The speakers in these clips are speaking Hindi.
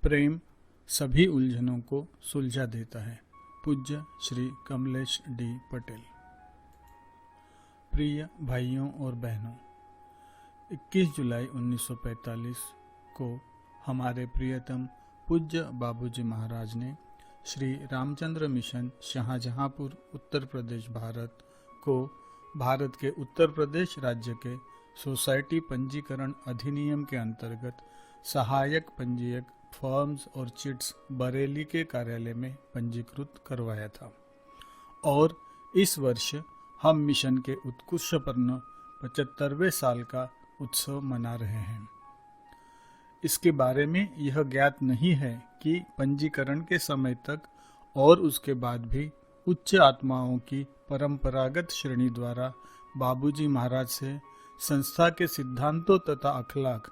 प्रेम सभी उलझनों को सुलझा देता है। पूज्य श्री कमलेश डी पटेल। प्रिय भाइयों और बहनों, 21 जुलाई 1945 को हमारे प्रियतम पूज्य बाबूजी महाराज ने श्री रामचंद्र मिशन शाहजहांपुर उत्तर प्रदेश भारत को भारत के उत्तर प्रदेश राज्य के सोसाइटी पंजीकरण अधिनियम के अंतर्गत सहायक पंजीयक फर्म्स और चिट्स बरेली के कार्यालय में पंजीकृत करवाया था और इस वर्ष हम मिशन के उत्कृष्टपूर्ण 75वें साल का उत्सव मना रहे हैं। इसके बारे में यह ज्ञात नहीं है कि पंजीकरण के समय तक और उसके बाद भी उच्च आत्माओं की परंपरागत श्रेणी द्वारा बाबूजी महाराज से संस्था के सिद्धांतों तथा अखलाक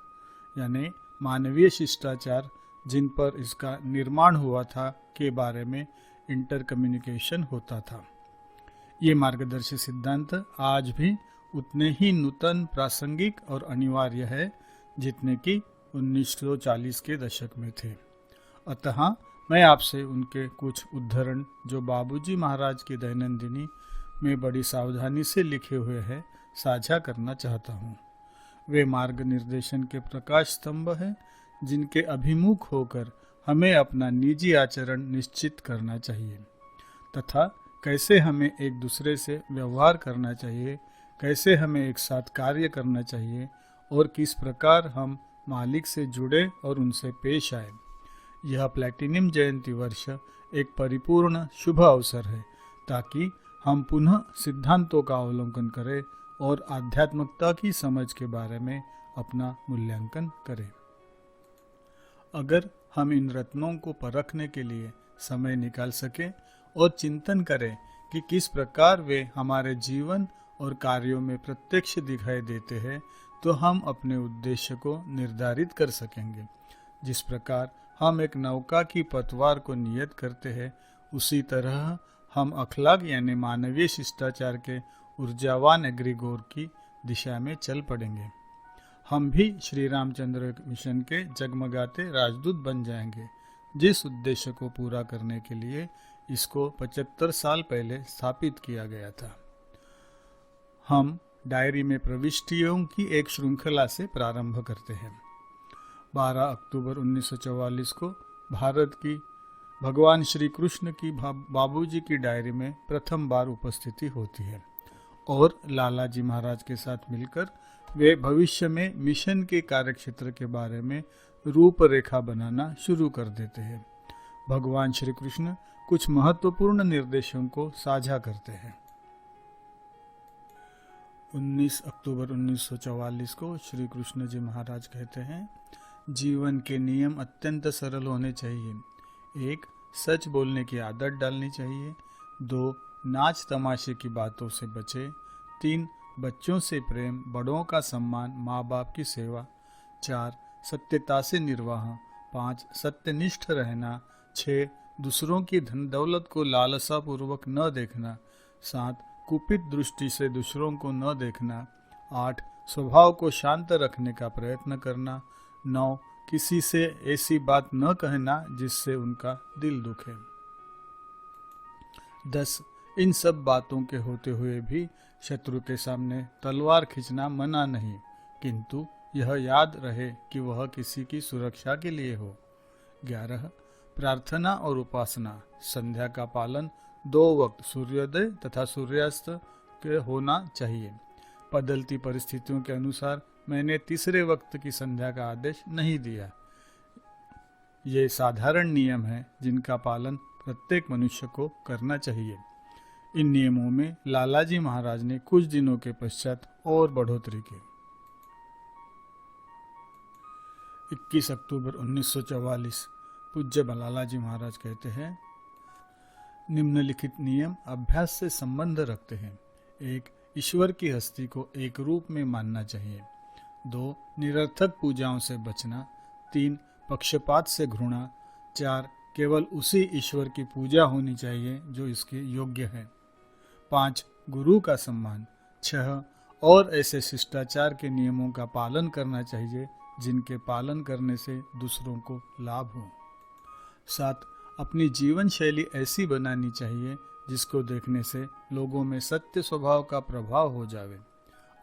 यानी मानवीय शिष्टाचार जिन पर इसका निर्माण हुआ था के बारे में इंटर कम्युनिकेशन होता था। ये मार्गदर्शी सिद्धांत आज भी उतने ही नूतन, प्रासंगिक और अनिवार्य है जितने कि 1940 के दशक में थे। अतः मैं आपसे उनके कुछ उद्धरण जो बाबूजी महाराज की दैनंदिनी में बड़ी सावधानी से लिखे हुए हैं साझा करना चाहता हूँ। वे मार्ग निर्देशन के प्रकाश स्तंभ हैं जिनके अभिमुख होकर हमें अपना निजी आचरण निश्चित करना चाहिए तथा कैसे हमें एक दूसरे से व्यवहार करना चाहिए, कैसे हमें एक साथ कार्य करना चाहिए और किस प्रकार हम मालिक से जुड़े और उनसे पेश आए। यह प्लैटिनम जयंती वर्ष एक परिपूर्ण शुभ अवसर है ताकि हम पुनः सिद्धांतों का अवलोकन करें और आध्यात्मिकता की समझ के बारे में अपना मूल्यांकन करें। अगर हम इन रत्नों को परखने के लिए समय निकाल सकें और चिंतन करें कि किस प्रकार वे हमारे जीवन और कार्यों में प्रत्यक्ष दिखाई देते हैं, तो हम अपने उद्देश्य को निर्धारित कर सकेंगे। जिस प्रकार हम एक नौका की पतवार को नियत करते हैं, उसी तरह हम अखलाक यानी मानवीय शिष्टाचार के ऊर्जावान एग्रीगोर की दिशा में चल पड़ेंगे। हम भी श्री रामचंद्र मिशन के जगमगाते राजदूत बन जाएंगे, जिस उद्देश्य को पूरा करने के लिए इसको 75 साल पहले स्थापित किया गया था। हम डायरी में प्रविष्टियों की एक श्रृंखला से प्रारंभ करते हैं। 12 अक्टूबर 1944 को भारत की भगवान श्री कृष्ण की बाबूजी की डायरी में प्रथम बार उपस्थिति होती है और लाला जी महाराज के साथ मिलकर वे भविष्य में मिशन के कार्यक्षेत्र के बारे में रूपरेखा बनाना शुरू कर देते हैं। भगवान श्री कृष्ण कुछ महत्वपूर्ण निर्देशों को साझा करते हैं। 19 अक्टूबर 1944 को श्री कृष्ण जी महाराज कहते हैं, जीवन के नियम अत्यंत सरल होने चाहिए। 1. सच बोलने की आदत डालनी चाहिए। 2. नाच तमाशे की बातों से बचे। 3. बच्चों से प्रेम, बड़ों का सम्मान, माँ बाप की सेवा। 4. सत्यता से निर्वाह। 5. सत्यनिष्ठ रहना। 6. दूसरों की धन दौलत को लालसा पूर्वक न देखना। 7. कुपित दृष्टि से दूसरों को न देखना। 8. स्वभाव को शांत रखने का प्रयत्न करना। 9. किसी से ऐसी बात न कहना जिससे उनका दिल दुखे। 10. इन सब बातों के होते हुए भी शत्रु के सामने तलवार खींचना मना नहीं, किंतु यह याद रहे कि वह किसी की सुरक्षा के लिए हो। 11. प्रार्थना और उपासना, संध्या का पालन 2 वक्त सूर्योदय तथा सूर्यास्त के होना चाहिए। बदलती परिस्थितियों के अनुसार मैंने तीसरे वक्त की संध्या का आदेश नहीं दिया। ये साधारण नियम है जिनका पालन प्रत्येक मनुष्य को करना चाहिए। इन नियमों में लालाजी महाराज ने कुछ दिनों के पश्चात और बढ़ोतरी की। 21 अक्टूबर 1944 पूज्य लालाजी महाराज कहते हैं, निम्नलिखित नियम अभ्यास से संबंध रखते हैं। 1. ईश्वर की हस्ती को एक रूप में मानना चाहिए। 2. निरर्थक पूजाओं से बचना। 3. पक्षपात से घृणा। 4. केवल उसी ईश्वर की पूजा होनी चाहिए जो इसके योग्य है। 5. गुरु का सम्मान। 6. और ऐसे शिष्टाचार के नियमों का पालन करना चाहिए जिनके पालन करने से दूसरों को लाभ हो। 7. अपनी जीवन शैली ऐसी बनानी चाहिए जिसको देखने से लोगों में सत्य स्वभाव का प्रभाव हो जावे।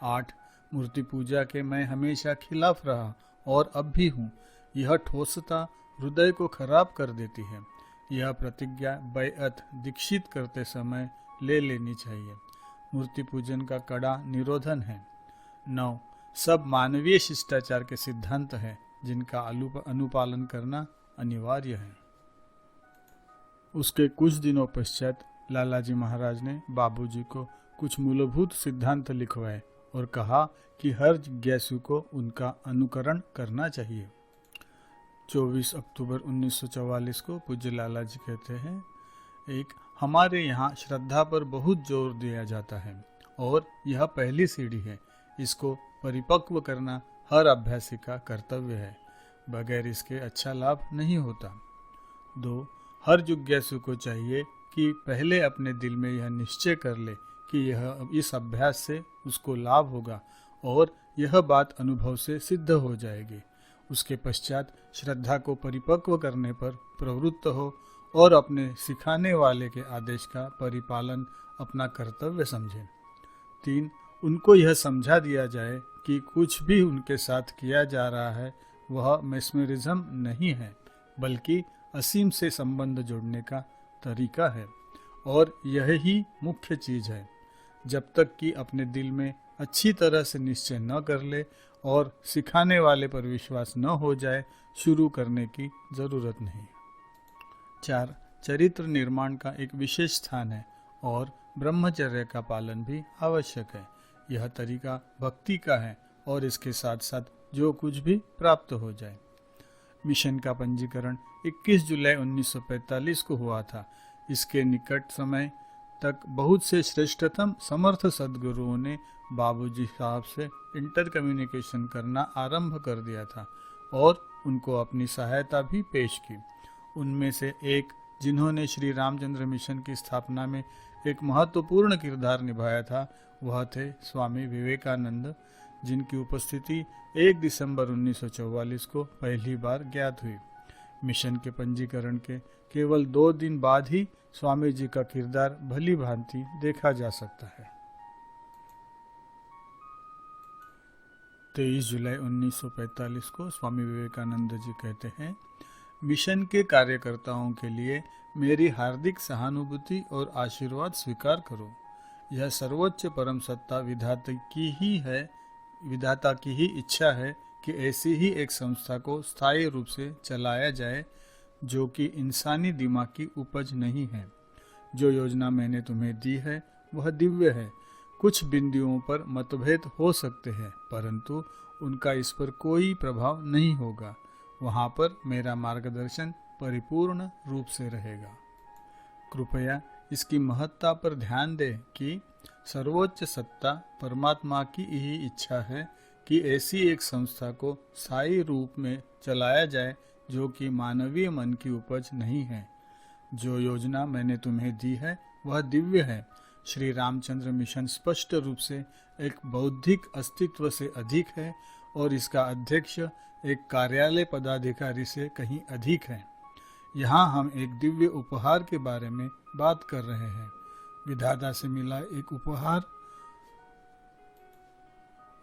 8. मूर्ति पूजा के मैं हमेशा खिलाफ रहा और अब भी हूँ। यह ठोसता हृदय को खराब कर देती है। यह प्रतिज्ञा बैअत दीक्षित करते समय ले लेनी चाहिए। मूर्ति पूजन का कड़ा निरोधन है। 9. सब मानवीय शिष्टाचार के सिद्धांत हैं जिनका अनुपालन करना अनिवार्य है। उसके कुछ दिनों पश्चात लालाजी महाराज ने बाबूजी को कुछ मूलभूत सिद्धांत लिखवाए और कहा कि हर जिज्ञासु को उनका अनुकरण करना चाहिए। 24 अक्टूबर 1944 को पूज्य लालाजी कहते हैं, 1. हमारे यहाँ श्रद्धा पर बहुत जोर दिया जाता है और यह पहली सीढ़ी है। इसको परिपक्व करना हर अभ्यासी का कर्तव्य है। बगैर इसके अच्छा लाभ नहीं होता। 2. हर जिज्ञासु को चाहिए कि पहले अपने दिल में यह निश्चय कर ले कि यह इस अभ्यास से उसको लाभ होगा और यह बात अनुभव से सिद्ध हो जाएगी। उसके पश्चात श्रद्धा को परिपक्व करने पर प्रवृत्त हो और अपने सिखाने वाले के आदेश का परिपालन अपना कर्तव्य समझें। 3. उनको यह समझा दिया जाए कि कुछ भी उनके साथ किया जा रहा है वह मेस्मरिज्म नहीं है, बल्कि असीम से संबंध जोड़ने का तरीका है और यह ही मुख्य चीज है। जब तक कि अपने दिल में अच्छी तरह से निश्चय न कर ले और सिखाने वाले पर विश्वास न हो जाए, शुरू करने की जरूरत नहीं। 4. चरित्र निर्माण का एक विशेष स्थान है और ब्रह्मचर्य का पालन भी आवश्यक है। यह तरीका भक्ति का है और इसके साथ साथ जो कुछ भी प्राप्त हो जाए। मिशन का पंजीकरण 21 जुलाई 1945 को हुआ था। इसके निकट समय तक बहुत से श्रेष्ठतम समर्थ सद्गुरुओं ने बाबूजी साहब से इंटर कम्युनिकेशन करना आरंभ कर दिया था और उनको अपनी सहायता भी पेश की। उनमें से एक, जिन्होंने श्री रामचंद्र मिशन की स्थापना में एक महत्वपूर्ण किरदार निभाया था, वह थे स्वामी विवेकानंद, जिनकी उपस्थिति 1 दिसंबर 1944 को पहली बार ज्ञात हुई। मिशन के पंजीकरण के केवल 2 दिन बाद ही स्वामी जी का किरदार भली भांति देखा जा सकता है। 23 जुलाई 1945 को स्वामी विवेकानंद जी कहते हैं, मिशन के कार्यकर्ताओं के लिए मेरी हार्दिक सहानुभूति और आशीर्वाद स्वीकार करो। यह सर्वोच्च परम सत्ता विधाता की ही इच्छा है कि ऐसी ही एक संस्था को स्थायी रूप से चलाया जाए जो कि इंसानी दिमाग की उपज नहीं है। जो योजना मैंने तुम्हें दी है वह दिव्य है। कुछ बिंदुओं पर मतभेद हो सकते हैं, परंतु उनका इस पर कोई प्रभाव नहीं होगा। वहां पर मेरा मार्गदर्शन परिपूर्ण रूप से रहेगा। कृपया इसकी महत्ता पर ध्यान दें कि सर्वोच्च सत्ता परमात्मा की ही इच्छा है कि ऐसी एक संस्था को स्थायी रूप में चलाया जाए जो कि मानवीय मन की उपज नहीं है। जो योजना मैंने तुम्हें दी है वह दिव्य है। श्री रामचंद्र मिशन स्पष्ट रूप से एक बौद्धिक अस्तित्व से अधिक है और इसका अध्यक्ष एक कार्यालय पदाधिकारी से कहीं अधिक है। यहाँ हम एक दिव्य उपहार के बारे में बात कर रहे हैं, विधाता से मिला एक उपहार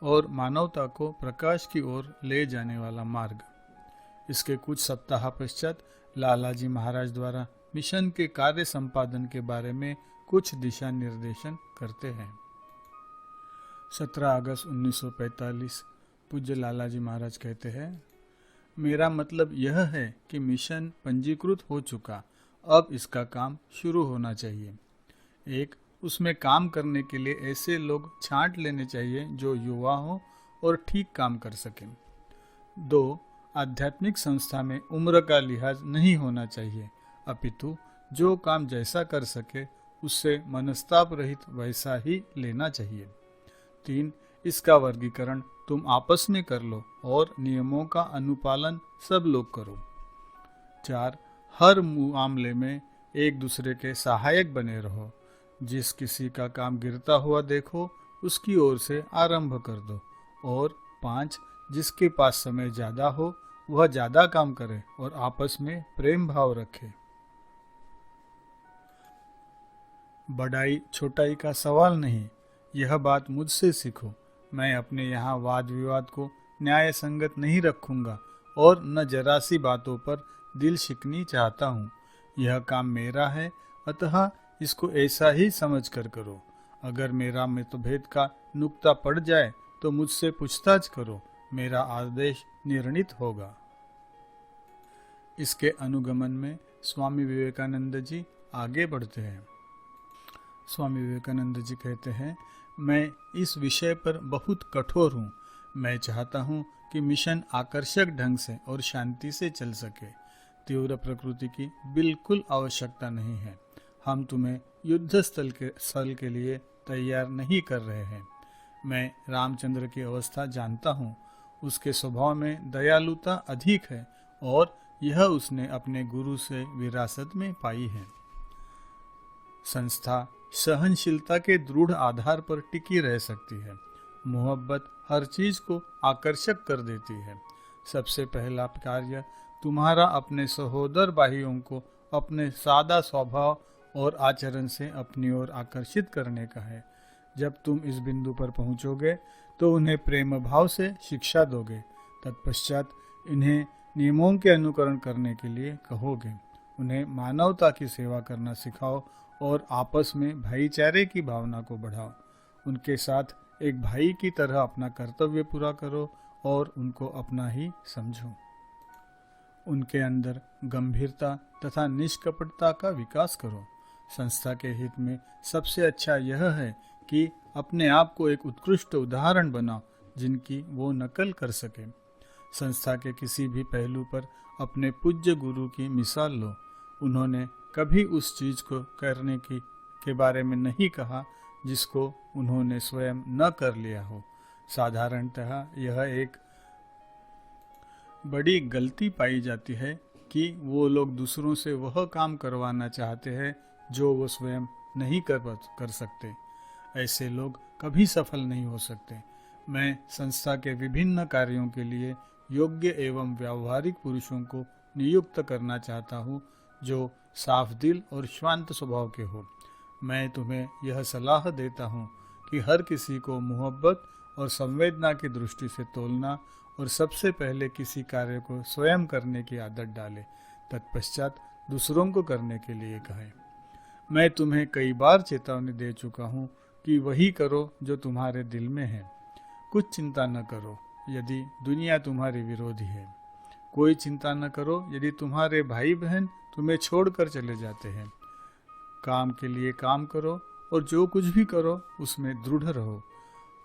और मानवता को प्रकाश की ओर ले जाने वाला मार्ग। इसके कुछ सप्ताह पश्चात लालाजी महाराज द्वारा मिशन के कार्य संपादन के बारे में कुछ दिशा निर्देशन करते हैं। 17 अगस्त 1945 पूज्य लालाजी महाराज कहते हैं, मेरा मतलब यह है कि मिशन पंजीकृत हो चुका, अब इसका काम शुरू होना चाहिए। 1. उसमें काम करने के लिए ऐसे लोग छांट लेने चाहिए जो युवा हो और ठीक काम कर सकें। 2. आध्यात्मिक संस्था में उम्र का लिहाज नहीं होना चाहिए, अपितु जो काम जैसा कर सके उससे मनस्ताप रहित वैसा ही लेना चाहिए। 3. इसका वर्गीकरण तुम आपस में कर लो और नियमों का अनुपालन सब लोग करो। 4. हर मामले में एक दूसरे के सहायक बने रहो। जिस किसी का काम गिरता हुआ देखो उसकी ओर से आरंभ कर दो। और 5. जिसके पास समय ज्यादा हो वह ज्यादा काम करे और आपस में प्रेम भाव रखे। बड़ाई छोटाई का सवाल नहीं, यह बात मुझसे सीखो। मैं अपने यहाँ वाद विवाद को न्याय संगत नहीं रखूंगा और न जरा सी बातों पर दिल शिकनी चाहता हूँ। यह काम मेरा है, अतः इसको ऐसा ही समझ कर करो। अगर मेरा मतभेद का नुक्ता पड़ जाए तो मुझसे पूछताछ करो, मेरा आदेश निर्णीत होगा। इसके अनुगमन में स्वामी विवेकानंद जी आगे बढ़ते हैं। स्वामी विवेकानंद जी कहते हैं, मैं इस विषय पर बहुत कठोर हूँ। मैं चाहता हूँ कि मिशन आकर्षक ढंग से और शांति से चल सके। तीव्र प्रकृति की बिल्कुल आवश्यकता नहीं है। हम तुम्हें युद्ध स्थल के लिए तैयार नहीं कर रहे हैं। मैं रामचंद्र की अवस्था जानता हूँ। उसके स्वभाव में दयालुता अधिक है और यह उसने अपने गुरु से विरासत में पाई है। संस्था सहनशीलता के दृढ़ आधार पर टिकी रह सकती है। मोहब्बत हर चीज को आकर्षक कर देती है। सबसे पहला कार्य तुम्हारा अपने सहोदर भाइयों को अपने सादा स्वभाव और आचरण से अपनी ओर आकर्षित करने का है। जब तुम इस बिंदु पर पहुंचोगे तो उन्हें प्रेम भाव से शिक्षा दोगे। तत्पश्चात इन्हें नियमों के अनुकरण करने के लिए कहोगे। उन्हें मानवता की सेवा करना सिखाओ और आपस में भाईचारे की भावना को बढ़ाओ। उनके साथ एक भाई की तरह अपना कर्तव्य पूरा करो और उनको अपना ही समझो। उनके अंदर गंभीरता तथा निष्कपटता का विकास करो। संस्था के हित में सबसे अच्छा यह है कि अपने आप को एक उत्कृष्ट उदाहरण बनाओ जिनकी वो नकल कर सके। संस्था के किसी भी पहलू पर अपने पूज्य गुरु की मिसाल लो। उन्होंने कभी उस चीज को करने के बारे में नहीं कहा जिसको उन्होंने स्वयं न कर लिया हो। साधारणतः यह एक बड़ी गलती पाई जाती है कि वो लोग दूसरों से वह काम करवाना चाहते हैं जो वो स्वयं नहीं कर सकते। ऐसे लोग कभी सफल नहीं हो सकते। मैं संस्था के विभिन्न कार्यों के लिए योग्य एवं व्यावहारिक पुरुषों को नियुक्त करना चाहता हूँ जो साफ दिल और शांत स्वभाव के हो। मैं तुम्हें यह सलाह देता हूँ कि हर किसी को मोहब्बत और संवेदना की दृष्टि से तोलना और सबसे पहले किसी कार्य को स्वयं करने की आदत डाले, तत्पश्चात दूसरों को करने के लिए कहे। मैं तुम्हें कई बार चेतावनी दे चुका हूँ कि वही करो जो तुम्हारे दिल में है। कुछ चिंता न करो यदि दुनिया तुम्हारी विरोधी है। कोई चिंता न करो यदि तुम्हारे भाई बहन तुम्हें छोड़कर चले जाते हैं। काम के लिए काम करो और जो कुछ भी करो उसमें दृढ़ रहो।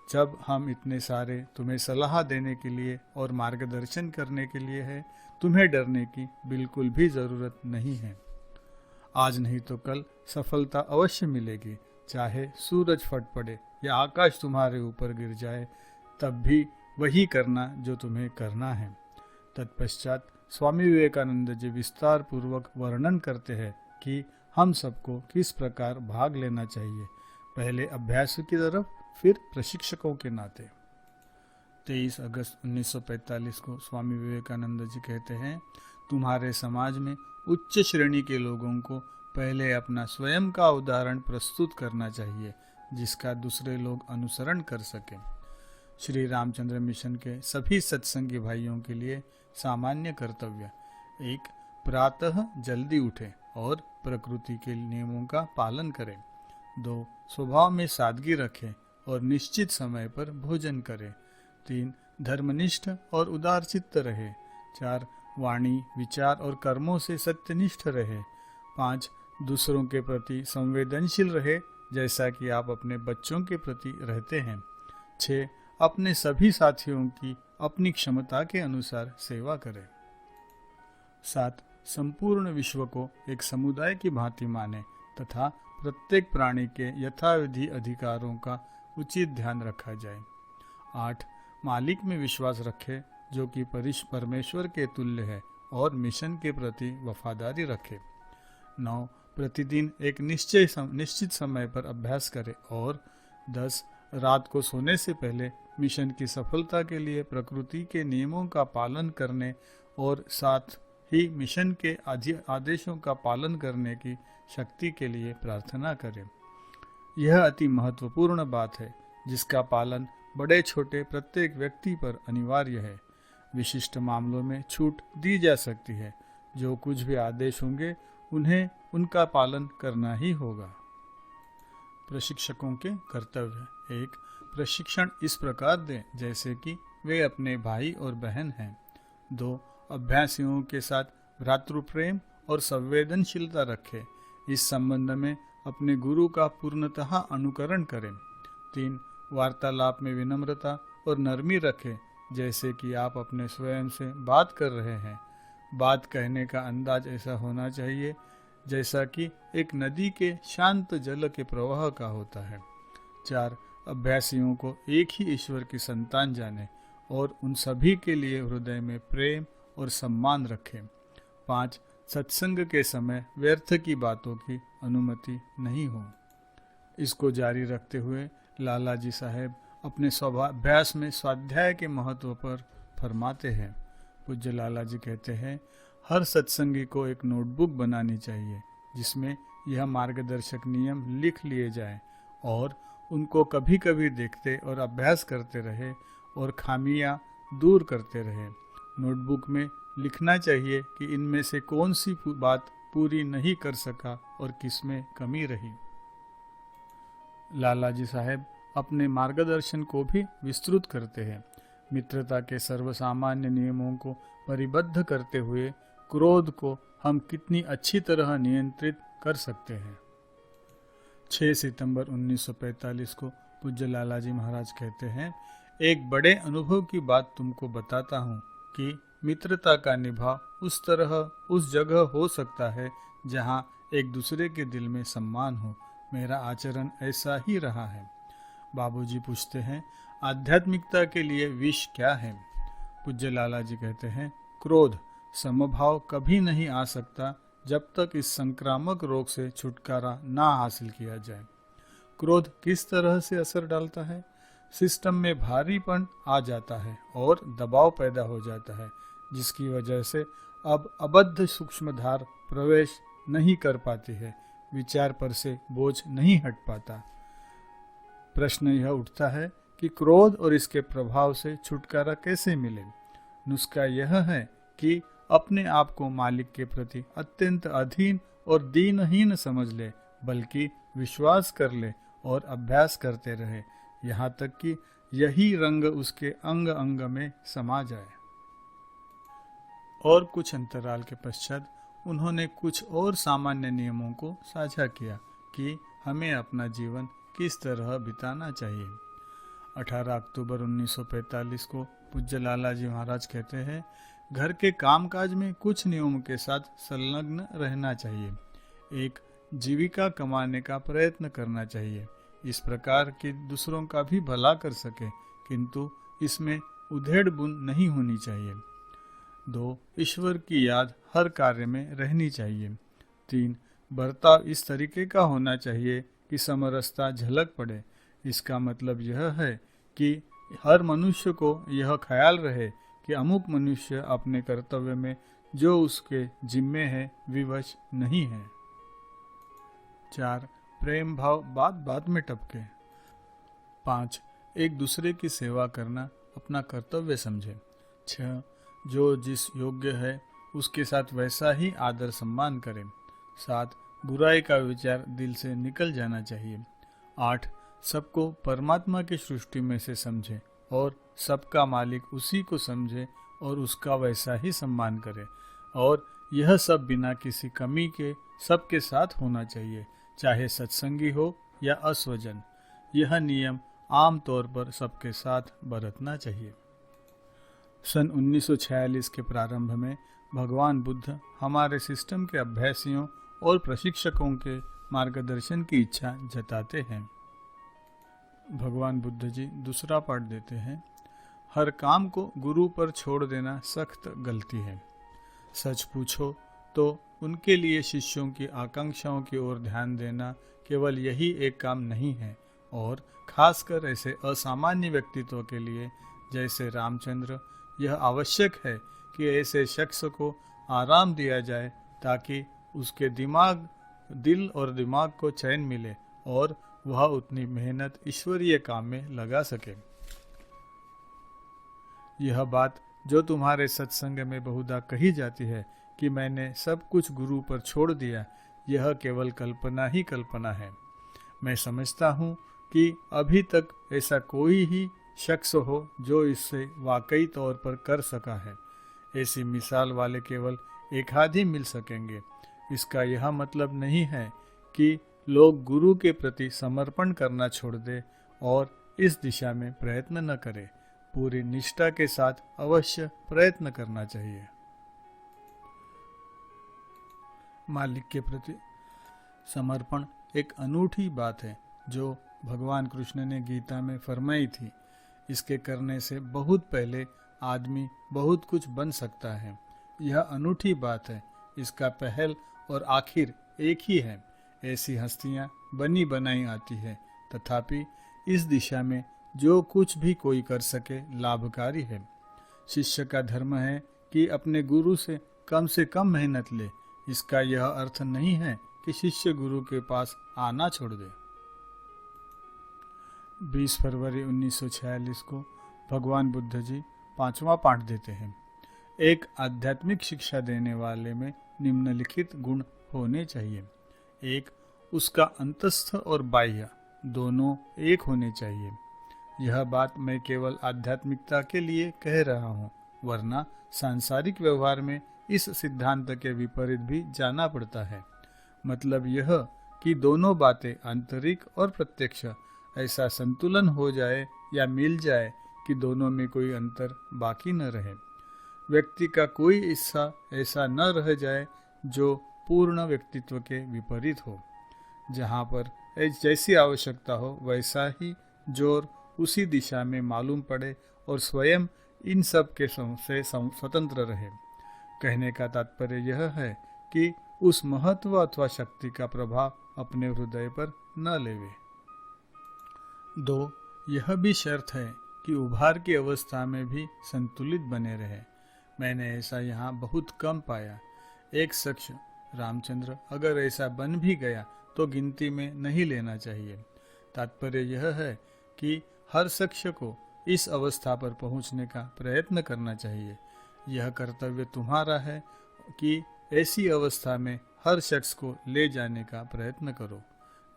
जब हम इतने सारे तुम्हें सलाह देने के लिए और मार्गदर्शन करने के लिए है, तुम्हें डरने की बिल्कुल भी जरूरत नहीं है। आज नहीं तो कल सफलता अवश्य मिलेगी। चाहे सूरज फट पड़े या आकाश तुम्हारे ऊपर गिर जाए, तब भी वही करना जो तुम्हें करना है। तत्पश्चात स्वामी विवेकानंद जी विस्तार पूर्वक वर्णन करते हैं कि हम सबको किस प्रकार भाग लेना चाहिए, पहले अभ्यास की तरफ, फिर प्रशिक्षकों के नाते। 23 अगस्त 1945 को स्वामी विवेकानंद जी कहते हैं, तुम्हारे समाज में उच्च श्रेणी के लोगों को पहले अपना स्वयं का उदाहरण प्रस्तुत करना चाहिए जिसका दूसरे लोग अनुसरण कर सकें। श्री रामचंद्र मिशन के सभी सत्संगी भाइयों के लिए सामान्य कर्तव्य: 1. प्रातः जल्दी उठे और प्रकृति के नियमों का पालन करें। 2. स्वभाव में सादगी रखें और निश्चित समय पर भोजन करें। 3. धर्मनिष्ठ और उदारचित्त रहे। 4. वाणी, विचार और कर्मों से सत्यनिष्ठ रहे। 5. दूसरों के प्रति संवेदनशील रहे जैसा कि आप अपने बच्चों के प्रति रहते हैं। 6. अपने सभी साथियों की अपनी क्षमता के अनुसार सेवा करें। 7. संपूर्ण विश्व को एक समुदाय की भांति माने तथा प्रत्येक प्राणी के यथाविधि अधिकारों का उचित ध्यान रखा जाए। 8. मालिक में विश्वास रखे जो कि परमेश्वर के तुल्य है और मिशन के प्रति वफादारी रखे। 9. प्रतिदिन एक निश्चित समय पर अभ्यास करे। और 10. रात को सोने से पहले मिशन की सफलता के लिए प्रकृति के नियमों का पालन करने और साथ ही मिशन के आदेशों का पालन करने की शक्ति के लिए प्रार्थना करें। यह अति महत्वपूर्ण बात है जिसका पालन बड़े छोटे प्रत्येक व्यक्ति पर अनिवार्य है। विशिष्ट मामलों में छूट दी जा सकती है। जो कुछ भी आदेश होंगे उन्हें उनका पालन करना ही होगा। प्रशिक्षकों के कर्तव्य। 1. प्रशिक्षण इस प्रकार दें जैसे कि वे अपने भाई और बहन हैं। 2. अभ्यासियों के साथ भ्रातृप्रेम और संवेदनशीलता रखें। इस संबंध में अपने गुरु का पूर्णतः अनुकरण करें। 3. वार्तालाप में विनम्रता और नरमी रखें जैसे कि आप अपने स्वयं से बात कर रहे हैं। बात कहने का अंदाज ऐसा होना चाहिए जैसा कि एक नदी के शांत जल के प्रवाह का होता है। 4. अभ्यासियों को एक ही ईश्वर की संतान जाने और उन सभी के लिए हृदय में प्रेम और सम्मान रखें। 5. सत्संग के समय व्यर्थ की बातों की अनुमति नहीं हो। इसको जारी रखते हुए लाला जी साहेब अपने अभ्यास में स्वाध्याय के महत्व पर फरमाते हैं। पूज्य लाला जी कहते हैं, हर सत्संगी को एक नोटबुक बनानी चाहिए जिसमें यह मार्गदर्शक नियम लिख लिए जाएं और उनको कभी कभी देखते और अभ्यास करते रहे और खामियां दूर करते रहे। नोटबुक में लिखना चाहिए कि इनमें से कौन सी बात पूरी नहीं कर सका और किसमें कमी रही। लाला जी साहेब अपने मार्गदर्शन को भी विस्तृत करते हैं। मित्रता के सर्वसामान्य नियमों को परिबद्ध करते हुए क्रोध को हम कितनी अच्छी तरह नियंत्रित कर सकते हैं। 6 सितंबर 1945 को पूज्य लाला जी महाराज कहते हैं, एक बड़े अनुभव की बात तुमको बताता हूँ कि मित्रता का निभाव उस तरह उस जगह हो सकता है जहाँ एक दूसरे के दिल में सम्मान हो। मेरा आचरण ऐसा ही रहा है। बाबूजी पूछते हैं, आध्यात्मिकता के लिए विष क्या है? पूज्य लाला जी कहते हैं, क्रोध। समभाव कभी नहीं आ सकता जब तक इस संक्रामक रोग से छुटकारा ना हासिल किया जाए। क्रोध किस तरह से असर डालता है? सिस्टम में भारीपन आ जाता है और दबाव पैदा हो जाता है जिसकी वजह से अब अबद्ध सूक्ष्मधार प्रवेश नहीं कर पाती है। विचार पर से बोझ नहीं हट पाता। प्रश्न यह उठता है कि क्रोध और इसके प्रभाव से छुटकारा कैसे मिले? नुस्खा यह है कि अपने आप को मालिक के प्रति अत्यंत अधीन और दीनहीन समझ ले, बल्कि विश्वास कर ले और अभ्यास करते रहे यहाँ तक कि यही रंग उसके अंग अंग में समा जाए। और कुछ अंतराल के पश्चात उन्होंने कुछ और सामान्य नियमों को साझा किया कि हमें अपना जीवन किस तरह बिताना चाहिए। 18 अक्टूबर 1945 को पूज्य लाला जी महाराज कहते हैं, घर के कामकाज में कुछ नियमों के साथ संलग्न रहना चाहिए। एक, जीविका कमाने का प्रयत्न करना चाहिए, इस प्रकार कि दूसरों का भी भला कर सके, किंतु इसमें उधेड़ बुन नहीं होनी चाहिए। 2, ईश्वर की याद हर कार्य में रहनी चाहिए। 3, बर्ताव इस तरीके का होना चाहिए कि समरसता झलक पड़े। इसका मतलब यह है कि हर मनुष्य को यह ख्याल रहे कि अमुक मनुष्य अपने कर्तव्य में जो उसके जिम्मे है विवश नहीं है। 4, प्रेम भाव बात बात में टपके। 5, एक दूसरे की सेवा करना अपना कर्तव्य समझे। 6, जो जिस योग्य है उसके साथ वैसा ही आदर सम्मान करें। 7, बुराई का विचार दिल से निकल जाना चाहिए। 8, सबको परमात्मा की सृष्टि में से समझे और सबका मालिक उसी को समझे और उसका वैसा ही सम्मान करे, और यह सब बिना किसी कमी के सबके साथ होना चाहिए, चाहे सत्संगी हो या अस्वजन। यह नियम आम तौर पर सबके साथ बरतना चाहिए। सन 1946 के प्रारंभ में भगवान बुद्ध हमारे सिस्टम के अभ्यासियों और प्रशिक्षकों के मार्गदर्शन की इच्छा जताते हैं। भगवान बुद्ध जी दूसरा पाठ देते हैं, हर काम को गुरु पर छोड़ देना सख्त गलती है। सच पूछो तो उनके लिए शिष्यों की आकांक्षाओं की ओर ध्यान देना केवल यही एक काम नहीं है, और खासकर ऐसे असामान्य व्यक्तित्व के लिए जैसे रामचंद्र यह आवश्यक है कि ऐसे शख्स को आराम दिया जाए ताकि उसके दिल और दिमाग को चैन मिले और वह उतनी मेहनत ईश्वरीय काम में लगा सके। यह बात जो तुम्हारे सत्संग में बहुधा कही जाती है कि मैंने सब कुछ गुरु पर छोड़ दिया, यह केवल कल्पना ही कल्पना है। मैं समझता हूँ कि अभी तक ऐसा कोई ही शख्स हो जो इससे वाकई तौर पर कर सका है। ऐसी मिसाल वाले केवल एक आध ही मिल सकेंगे। इसका यह मतलब नहीं है कि लोग गुरु के प्रति समर्पण करना छोड़ दें और इस दिशा में प्रयत्न न करें। पूरी निष्ठा के साथ अवश्य प्रयत्न करना चाहिए। मालिक के प्रति समर्पण एक अनूठी बात है जो भगवान कृष्ण ने गीता में फरमाई थी। इसके करने से बहुत पहले आदमी बहुत कुछ बन सकता है। यह अनूठी बात है। इसका पहल और आखिर एक ही है। ऐसी हस्तियां बनी बनाई आती है, तथापि इस दिशा में जो कुछ भी कोई कर सके लाभकारी है। शिष्य का धर्म है कि अपने गुरु से कम मेहनत ले। इसका यह अर्थ नहीं है कि शिष्य गुरु के पास आना छोड़ दे। 20 फरवरी 1946 को भगवान बुद्ध जी 5वां पाठ देते हैं। एक आध्यात्मिक शिक्षा देने वाले में निम्नलिखित गुण होने चाहिए। एक, उसका अंतस्थ और बाह्य दोनों एक होने चाहिए। यह बात मैं केवल आध्यात्मिकता के लिए कह रहा हूँ, वरना सांसारिक व्यवहार में इस सिद्धांत के विपरीत भी जाना पड़ता है। मतलब यह कि दोनों बातें आंतरिक और प्रत्यक्ष ऐसा संतुलन हो जाए या मिल जाए कि दोनों में कोई अंतर बाकी न रहे। व्यक्ति का कोई हिस्सा ऐसा न रह जाए जो पूर्ण व्यक्तित्व के विपरीत हो। जहाँ पर जैसी आवश्यकता हो वैसा ही जोर उसी दिशा में मालूम पड़े और स्वयं इन सब के से स्वतंत्र रहे। कहने का तात्पर्य यह है कि उस महत्व अथवा शक्ति का प्रभाव अपने हृदय पर न लेवे। 2, यह भी शर्त है कि उभार की अवस्था में भी संतुलित बने रहे। मैंने ऐसा यहाँ बहुत कम पाया। एक शख्स रामचंद्र अगर ऐसा बन भी गया तो गिनती में नहीं लेना चाहिए। तात्पर्य यह है कि हर शख्स को इस अवस्था पर पहुंचने का प्रयत्न करना चाहिए। यह कर्तव्य तुम्हारा है कि ऐसी अवस्था में हर शख्स को ले जाने का प्रयत्न करो।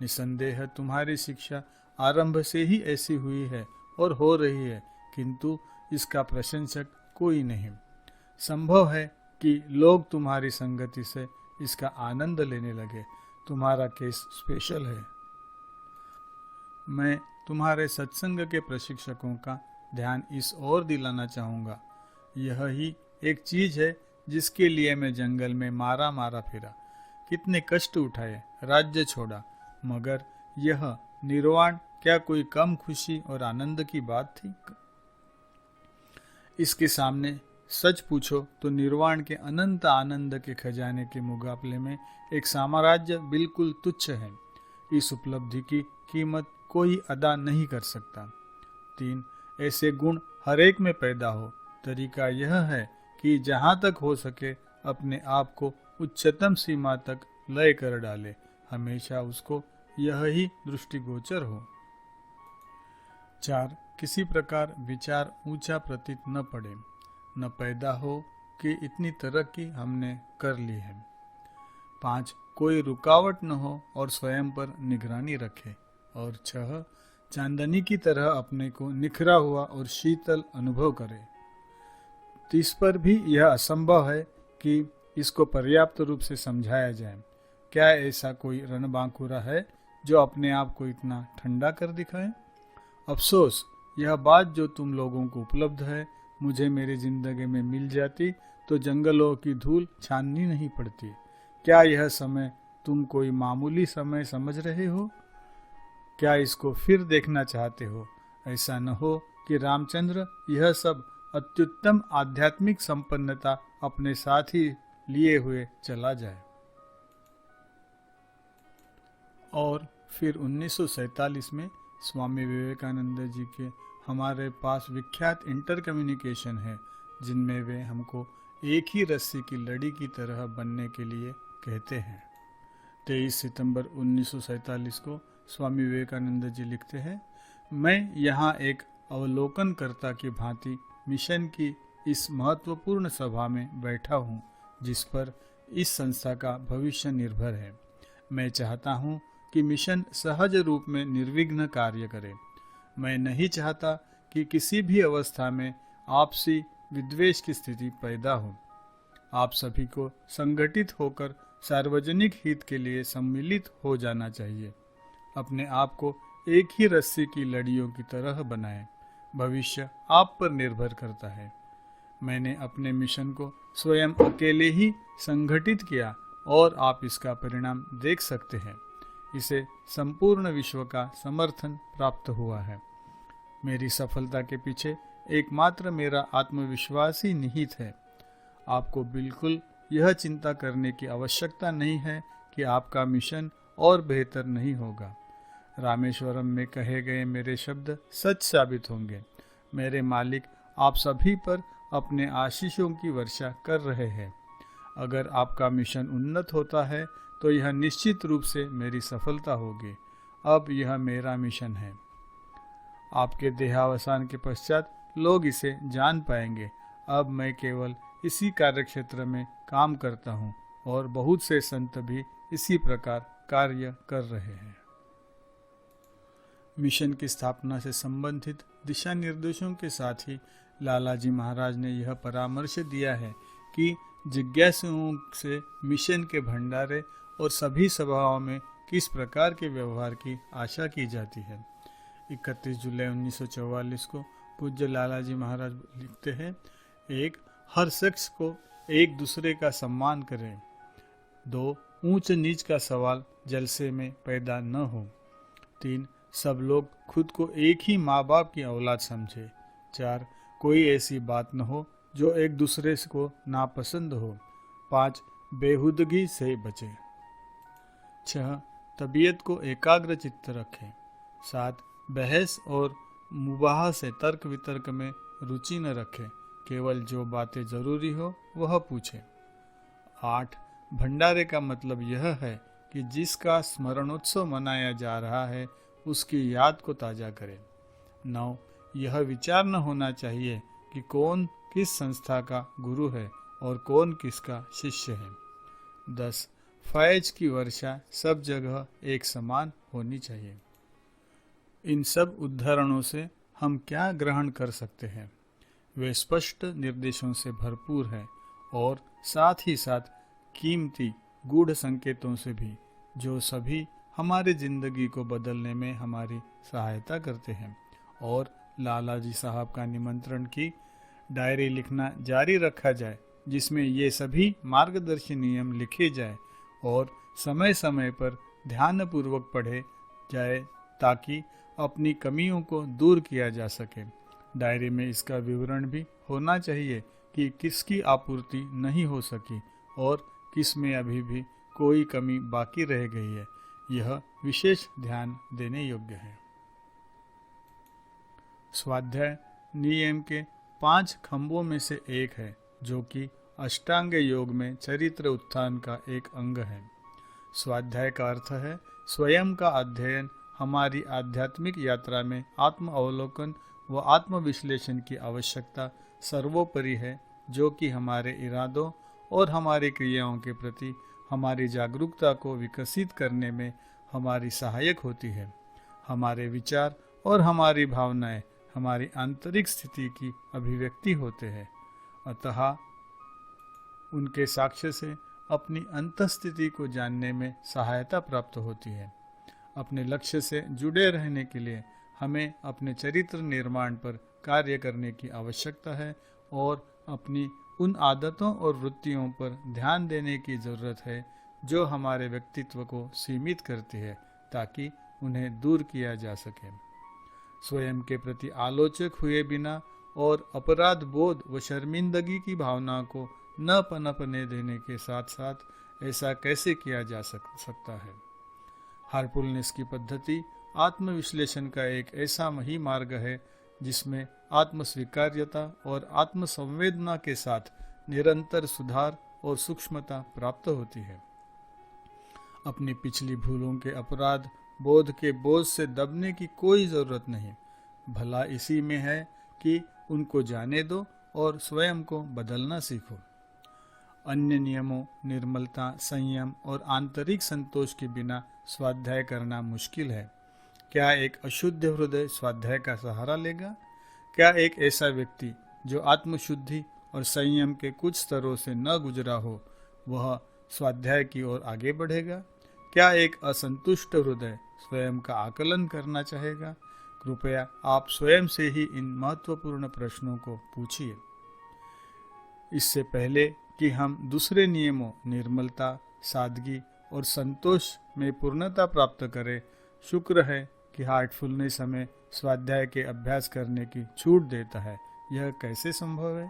निसंदेह तुम्हारी शिक्षा आरंभ से ही ऐसी हुई है और हो रही है, किंतु इसका प्रशंसक कोई नहीं। संभव है कि लोग तुम्हारी संगति से इसका आनंद लेने लगे। तुम्हारा केस स्पेशल है। मैं तुम्हारे सत्संग के प्रशिक्षकों का ध्यान इस ओर दिलाना चाहूँगा। यह ही एक चीज है जिसके लिए मैं जंगल में मारा फिरा, कितने कष्ट उठाए, राज्य छोड़ा, मगर यह निर्वाण क्या कोई कम खुशी और आनंद की बात थी? इसके सामने सच पूछो तो निर्वाण के अनंत आनंद के खजाने के मुकाबले में एक साम्राज्य बिल्कुल तुच्छ है। इस उपलब्धि की कीमत कोई अदा नहीं कर सकता। 3, ऐसे गुण हर एक में पैदा हो। तरीका यह है कि जहाँ तक हो सके अपने आप को उच्चतम सीमा तक लय कर डाले। हमेशा उसको यह ही दृष्टिगोचर हो। 4, किसी प्रकार विचार ऊंचा प्रतीत न पड़े, न पैदा हो कि इतनी तरक्की हमने कर ली है। 5, कोई रुकावट न हो और स्वयं पर निगरानी रखे। और 6, चांदनी की तरह अपने को निखरा हुआ और शीतल अनुभव करे। 30 पर भी यह असंभव है कि इसको पर्याप्त रूप से समझाया जाए। क्या ऐसा कोई रणबांकुरा है जो अपने आप को इतना ठंडा कर दिखाए? अफसोस, यह बात जो तुम लोगों को उपलब्ध है मुझे मेरी जिंदगी में मिल जाती तो जंगलों की धूल छाननी नहीं पड़ती। क्या यह समय तुम कोई मामूली समय समझ रहे हो? क्या इसको फिर देखना चाहते हो? ऐसा न हो कि रामचंद्र यह सब अत्युत्तम आध्यात्मिक संपन्नता अपने साथ ही लिए हुए चला जाए। और फिर 1947 में स्वामी विवेकानंद जी के हमारे पास विख्यात इंटर कम्युनिकेशन है, जिनमें वे हमको एक ही रस्सी की लड़ी की तरह बनने के लिए कहते हैं। 23 सितंबर 1947 को स्वामी विवेकानंद जी लिखते हैं, मैं यहाँ एक अवलोकनकर्ता की भांति मिशन की इस महत्वपूर्ण सभा में बैठा हूँ जिस पर इस संस्था का भविष्य निर्भर है। मैं चाहता हूँ कि मिशन सहज रूप में निर्विघ्न कार्य करे। मैं नहीं चाहता कि किसी भी अवस्था में आपसी विद्वेष की स्थिति पैदा हो। आप सभी को संगठित होकर सार्वजनिक हित के लिए सम्मिलित हो जाना चाहिए। अपने आप को एक ही रस्सी की लड़ियों की तरह बनाएं। भविष्य आप पर निर्भर करता है। मैंने अपने मिशन को स्वयं अकेले ही संगठित किया और आप इसका परिणाम देख सकते हैं। इसे संपूर्ण विश्व का समर्थन प्राप्त हुआ है। मेरी सफलता के पीछे एकमात्र मेरा आत्मविश्वास ही निहित है। आपको बिल्कुल यह चिंता करने की आवश्यकता नहीं है कि आपका मिशन और बेहतर नहीं होगा। रामेश्वरम में कहे गए मेरे शब्द सच साबित होंगे। मेरे मालिक आप सभी पर अपने आशीषों की वर्षा कर रहे हैं। अगर आपका मिशन उन्नत होता है तो यह निश्चित रूप से मेरी सफलता होगी। अब यह मेरा मिशन है। आपके देहावसान के पश्चात लोग इसे जान पाएंगे। अब मैं केवल इसी कार्यक्षेत्र में काम करता हूँ और बहुत से संत भी इसी प्रकार कार्य कर रहे हैं। मिशन की स्थापना से संबंधित दिशा निर्देशों के साथ ही लालाजी महाराज ने यह परामर्श दिया है कि जिज्ञासुओं से मिशन के भंडारे और सभी सभाओं में किस प्रकार के व्यवहार की आशा की जाती है। 31 जुलाई 1944 को पूज्य लालाजी महाराज लिखते हैं, 1. हर शख्स को एक दूसरे का सम्मान करें। 2. ऊंच नीच का सवाल जलसे में पैदा न हो। 3. सब लोग खुद को एक ही माँ बाप की औलाद समझे। 4. कोई ऐसी बात न हो जो एक दूसरे को नापसंद हो। 5. बेहुदगी से बचे। 6. तबीयत को एकाग्र चित्त रखें। 7. बहस और मुबाह से तर्क वितर्क में रुचि न रखें। केवल जो बातें जरूरी हो वह पूछें। 8. भंडारे का मतलब यह है कि जिसका स्मरणोत्सव मनाया जा रहा है उसकी याद को ताज़ा करें। 9. यह विचार न होना चाहिए कि कौन किस संस्था का गुरु है और कौन किसका शिष्य है। 10. फैज की वर्षा सब जगह एक समान होनी चाहिए। इन सब उदाहरणों से हम क्या ग्रहण कर सकते हैं? वे स्पष्ट निर्देशों से भरपूर है और साथ ही साथ कीमती गूढ़ संकेतों से भी, जो सभी हमारे जिंदगी को बदलने में हमारी सहायता करते हैं। और लालाजी साहब का निमंत्रण की डायरी लिखना जारी रखा जाए जिसमें ये सभी मार्गदर्शी नियम लिखे जाए और समय समय पर ध्यानपूर्वक पढ़े जाए ताकि अपनी कमियों को दूर किया जा सके। डायरी में इसका विवरण भी होना चाहिए कि किसकी आपूर्ति नहीं हो सकी और किस में अभी भी कोई कमी बाकी रह गई है। यह विशेष ध्यान देने योग्य है। स्वाध्याय नियम के 5 खंभों में से एक है, जो कि अष्टांग योग में चरित्र उत्थान का एक अंग है। स्वाध्याय का अर्थ है स्वयं का अध्ययन। हमारी आध्यात्मिक यात्रा में आत्म अवलोकन व आत्मविश्लेषण की आवश्यकता सर्वोपरि है, जो कि हमारे इरादों और हमारी क्रियाओं के प्रति हमारी जागरूकता को विकसित करने में हमारी सहायक होती है। हमारे विचार और हमारी भावनाएं हमारी आंतरिक स्थिति की अभिव्यक्ति होते हैं, अतः उनके साक्ष्य से अपनी अंतःस्थिति को जानने में सहायता प्राप्त होती है। अपने लक्ष्य से जुड़े रहने के लिए हमें अपने चरित्र निर्माण पर कार्य करने की आवश्यकता है और अपनी उन आदतों और वृत्तियों पर ध्यान देने की जरूरत है जो हमारे व्यक्तित्व को सीमित करती है, ताकि उन्हें दूर किया जा सके। स्वयं के प्रति आलोचक हुए बिना और अपराध बोध व शर्मिंदगी की भावना को न पनपने देने के साथ साथ ऐसा कैसे किया जा सकता है? हार्टफुलनेस की पद्धति आत्मविश्लेषण का एक ऐसा ही मार्ग है जिसमें आत्म स्वीकार्यता और आत्म संवेदना के साथ निरंतर सुधार और सूक्ष्मता प्राप्त होती है। अपनी पिछली भूलों के अपराध बोध के बोझ से दबने की कोई जरूरत नहीं। भला इसी में है कि उनको जाने दो और स्वयं को बदलना सीखो। अन्य नियमों, निर्मलता, संयम और आंतरिक संतोष के बिना स्वाध्याय करना मुश्किल है। क्या एक अशुद्ध हृदय स्वाध्याय का सहारा लेगा? क्या एक ऐसा व्यक्ति जो आत्मशुद्धि और संयम के कुछ स्तरों से न गुजरा हो, वह स्वाध्याय की ओर आगे बढ़ेगा? क्या एक असंतुष्ट हृदय स्वयं का आकलन करना चाहेगा? कृपया आप स्वयं से ही इन महत्वपूर्ण प्रश्नों को पूछिए। इससे पहले कि हम दूसरे नियमों, निर्मलता, सादगी और संतोष में पूर्णता प्राप्त करें, शुक्र है कि हार्टफुलनेस हमें स्वाध्याय के अभ्यास करने की छूट देता है। यह कैसे संभव है?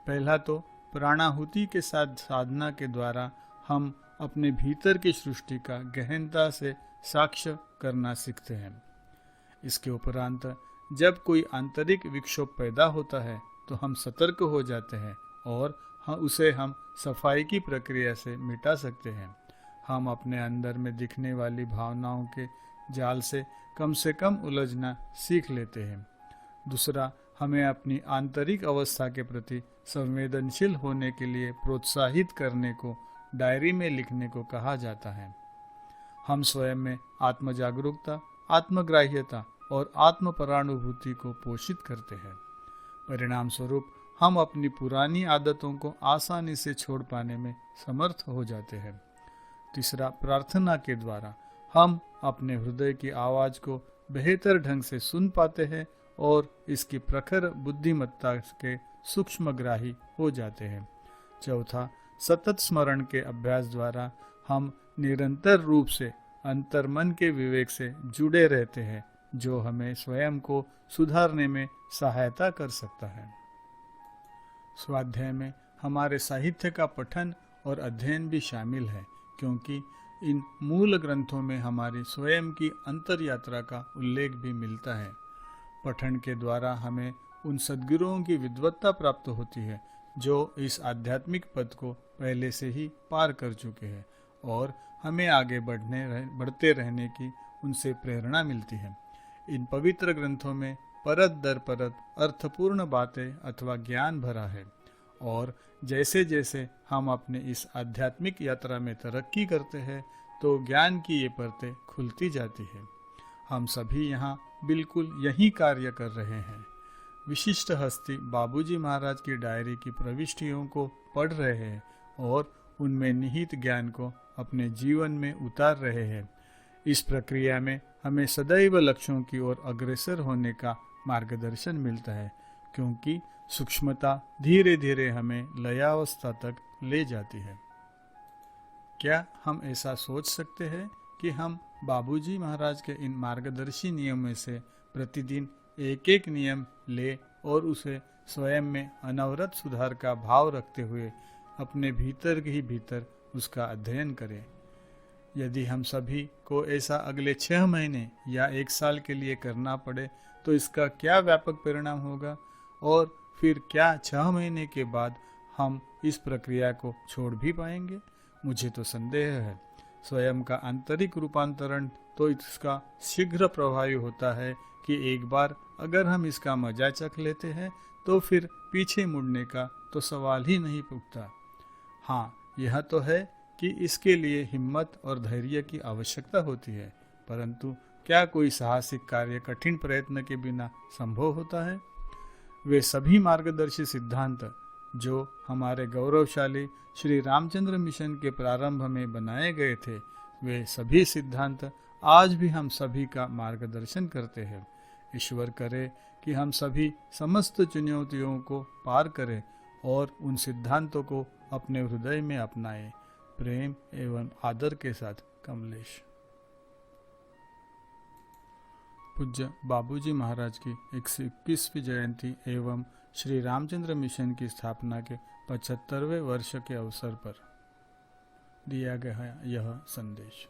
पहला तो प्राणाहुति के साथ साधना के द्वारा हम अपने भीतर की सृष्टि का गहनता से साक्ष्य करना सीखते हैं। इसके उपरांत जब कोई आंतरिक विक्षोभ पैदा होता है तो हम सतर्क हो जाते हैं और उसे हम सफाई की प्रक्रिया से मिटा सकते हैं। हम अपने अंदर में दिखने वाली भावनाओं के जाल से कम उलझना सीख लेते हैं। दूसरा, हमें अपनी आंतरिक अवस्था के प्रति संवेदनशील होने के लिए प्रोत्साहित करने को डायरी में लिखने को कहा जाता है। हम स्वयं में आत्म जागरूकता, आत्मग्राह्यता और आत्म परानुभूति को पोषित करते हैं। परिणाम स्वरूप हम अपनी पुरानी आदतों को आसानी से छोड़ पाने में समर्थ हो जाते हैं। तीसरा, प्रार्थना के द्वारा हम अपने हृदय की आवाज को बेहतर ढंग से सुन पाते हैं और इसकी प्रखर बुद्धिमत्ता के सूक्ष्मग्राही हो जाते हैं। चौथा, सतत स्मरण के अभ्यास द्वारा हम निरंतर रूप से अंतर्मन के विवेक से जुड़े रहते हैं, जो हमें स्वयं को सुधारने में सहायता कर सकता है। स्वाध्याय में हमारे साहित्य का पठन और अध्ययन भी शामिल है, क्योंकि इन मूल ग्रंथों में हमारी स्वयं की अंतर यात्रा का उल्लेख भी मिलता है। पठन के द्वारा हमें उन सद्गुरुओं की विद्वत्ता प्राप्त होती है जो इस आध्यात्मिक पथ को पहले से ही पार कर चुके हैं और हमें आगे बढ़ते रहने की उनसे प्रेरणा मिलती है। इन पवित्र ग्रंथों में परत दर परत अर्थपूर्ण बातें अथवा ज्ञान भरा है और जैसे जैसे हम अपने इस आध्यात्मिक यात्रा में तरक्की करते हैं तो ज्ञान की ये परतें खुलती जाती है। हम सभी यहाँ बिल्कुल यही कार्य कर रहे हैं। विशिष्ट हस्ती बाबूजी महाराज की डायरी की प्रविष्टियों को पढ़ रहे हैं और उनमें निहित ज्ञान को अपने जीवन में उतार रहे हैं। इस प्रक्रिया में हमें सदैव लक्ष्यों की ओर अग्रसर होने का मार्गदर्शन मिलता है, क्योंकि सूक्ष्मता धीरे धीरे हमें लयावस्था तक ले जाती है। क्या हम ऐसा सोच सकते हैं कि हम बाबूजी महाराज के इन मार्गदर्शी नियमों से प्रतिदिन एक एक नियम ले और उसे स्वयं में अनवरत सुधार का भाव रखते हुए अपने भीतर ही भीतर उसका अध्ययन करें? यदि हम सभी को ऐसा अगले 6 महीने या 1 साल के लिए करना पड़े तो इसका क्या व्यापक परिणाम होगा, और फिर क्या 6 महीने के बाद हम इस प्रक्रिया को छोड़ भी पाएंगे? मुझे तो संदेह है। स्वयं का आंतरिक रूपांतरण तो इसका शीघ्र प्रभावी होता है कि एक बार अगर हम इसका मजा चख लेते हैं तो फिर पीछे मुड़ने का तो सवाल ही नहीं उठता। हाँ, यह तो है कि इसके लिए हिम्मत और धैर्य की आवश्यकता होती है, परंतु क्या कोई साहसिक कार्य कठिन प्रयत्न के बिना संभव होता है? वे सभी मार्गदर्शी सिद्धांत जो हमारे गौरवशाली श्री रामचंद्र मिशन के प्रारंभ में बनाए गए थे, वे सभी सिद्धांत आज भी हम सभी का मार्गदर्शन करते हैं। ईश्वर करे कि हम सभी समस्त चुनौतियों को पार करें और उन सिद्धांतों को अपने हृदय में अपनाएं। प्रेम एवं आदर के साथ, कमलेश। पूज्य बाबूजी महाराज की 121वीं जयंती एवं श्री रामचंद्र मिशन की स्थापना के 75वें वर्ष के अवसर पर दिया गया यह संदेश।